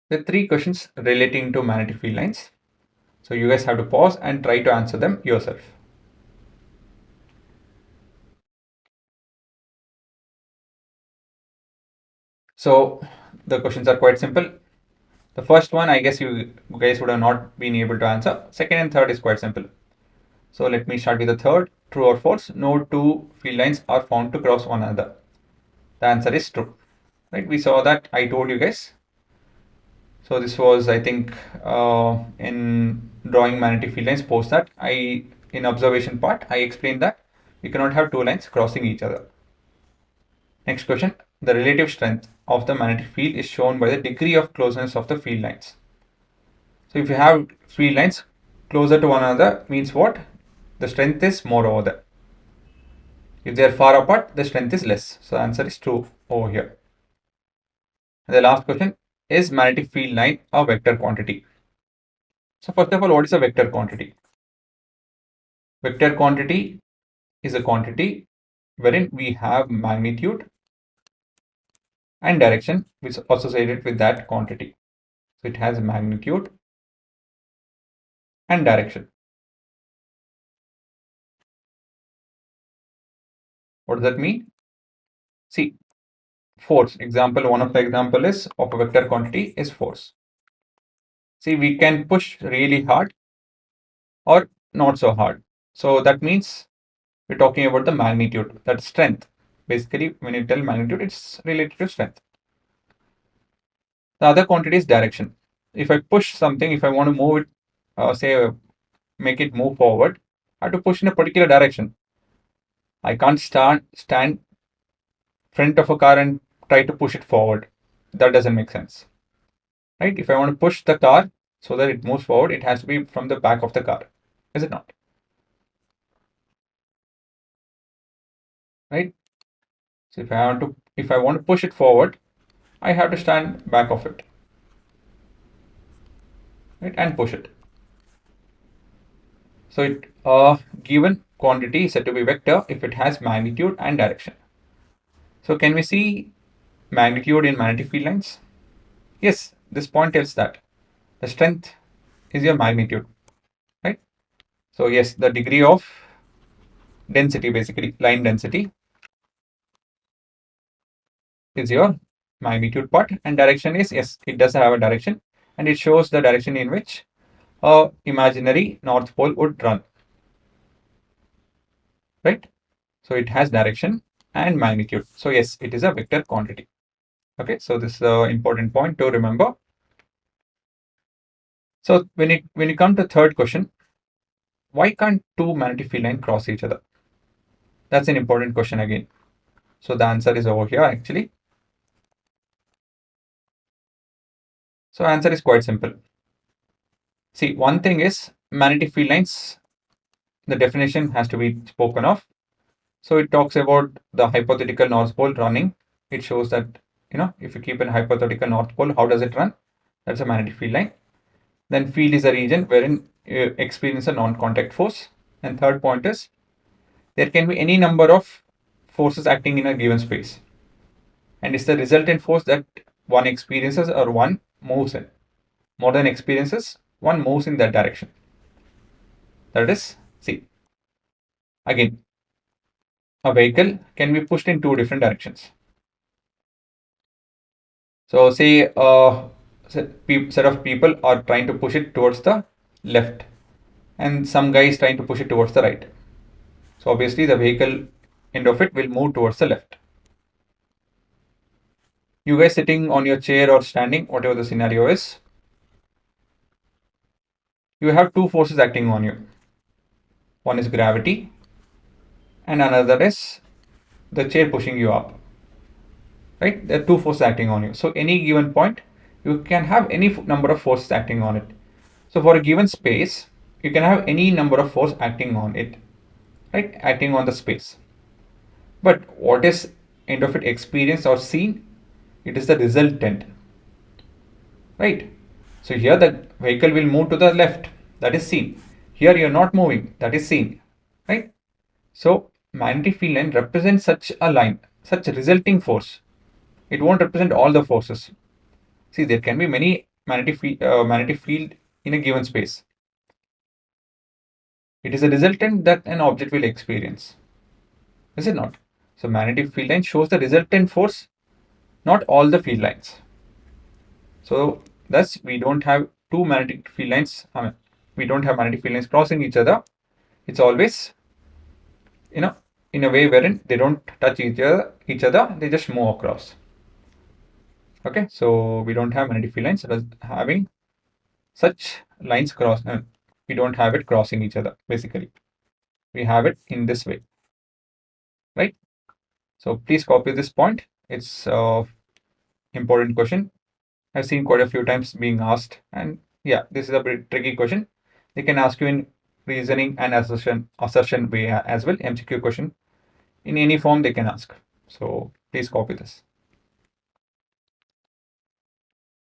There are three questions relating to magnetic field lines. So you guys have to pause and try to answer them yourself. So the questions are quite simple. The first one, I guess you guys would have not been able to answer. Second and third is quite simple. So let me start with the third. True or false? No two field lines are found to cross one another. The answer is true. Right? We saw that. I told you guys. So this was, I think, in drawing magnetic field lines post that in observation part, I explained that we cannot have two lines crossing each other. Next question. The relative strength of the magnetic field is shown by the degree of closeness of the field lines. So if you have field lines closer to one another, means what? The strength is more over there. If they are far apart, the strength is less. So the answer is true over here. And the last question, is magnetic field line a vector quantity? So first of all, what is a vector quantity? Vector quantity is a quantity wherein we have magnitude and direction which is associated with that quantity. So it has magnitude and direction. What does that mean? See, force. Example, one of the example is of a vector quantity is force. See, we can push really hard or not so hard. So that means we're talking about the magnitude, that strength. Basically, when you tell magnitude, it's related to strength. The other quantity is direction. If I push something, if I want to move it, say, make it move forward, I have to push in a particular direction. I can't stand front of a car and try to push it forward. That doesn't make sense. Right? If I want to push the car so that it moves forward, it has to be from the back of the car. Is it not? Right? So if I want to push it forward, I have to stand back of it. Right? And push it. So a given quantity is said to be vector if it has magnitude and direction. So can we see magnitude in magnetic field lines? Yes, this point tells that the strength is your magnitude, right? So yes, the degree of density, basically line density, is your magnitude part, and direction is, yes, it does have a direction, and it shows the direction in which a imaginary north pole would run, right? So it has direction and magnitude. So yes, it is a vector quantity. Okay, so this is an important point to remember. So when you come to third question, why can't two magnetic field lines cross each other? That's an important question again. So the answer is over here actually. So answer is quite simple. See, one thing is magnetic field lines, the definition has to be spoken of. So it talks about the hypothetical north pole running. It shows that, if you keep a hypothetical north pole, how does it run? That's a magnetic field line. Then field is a region wherein you experience a non-contact force. And third point is there can be any number of forces acting in a given space. And it's the resultant force that one experiences or one moves in. More than experiences, one moves in that direction. That is, see, again, a vehicle can be pushed in two different directions. So say a set of people are trying to push it towards the left and some guy is trying to push it towards the right. So obviously the vehicle end of it will move towards the left. You guys sitting on your chair or standing, whatever the scenario is, you have two forces acting on you. One is gravity and another is the chair pushing you up. Right? There are two forces acting on you. So any given point, you can have any number of forces acting on it. So for a given space, you can have any number of force acting on it, right? Acting on the space. But what is end of it experienced or seen? It is the resultant, right? So here the vehicle will move to the left, that is seen. Here you're not moving, that is seen, right? So magnetic field line represents such a line, such a resulting force. It won't represent all the forces. See, there can be many magnetic field in a given space. It is a resultant that an object will experience. Is it not? So magnetic field line shows the resultant force, not all the field lines. So thus we don't have two magnetic field lines. We don't have magnetic field lines crossing each other. It's always, in a way wherein they don't touch each other, they just move across. Okay, so we don't have magnetic field lines having such lines cross. We don't have it crossing each other. Basically, we have it in this way, right? So please copy this point. It's important question. I've seen quite a few times being asked, and yeah, this is a bit tricky question. They can ask you in reasoning and assertion way as well. MCQ question in any form they can ask. So please copy this.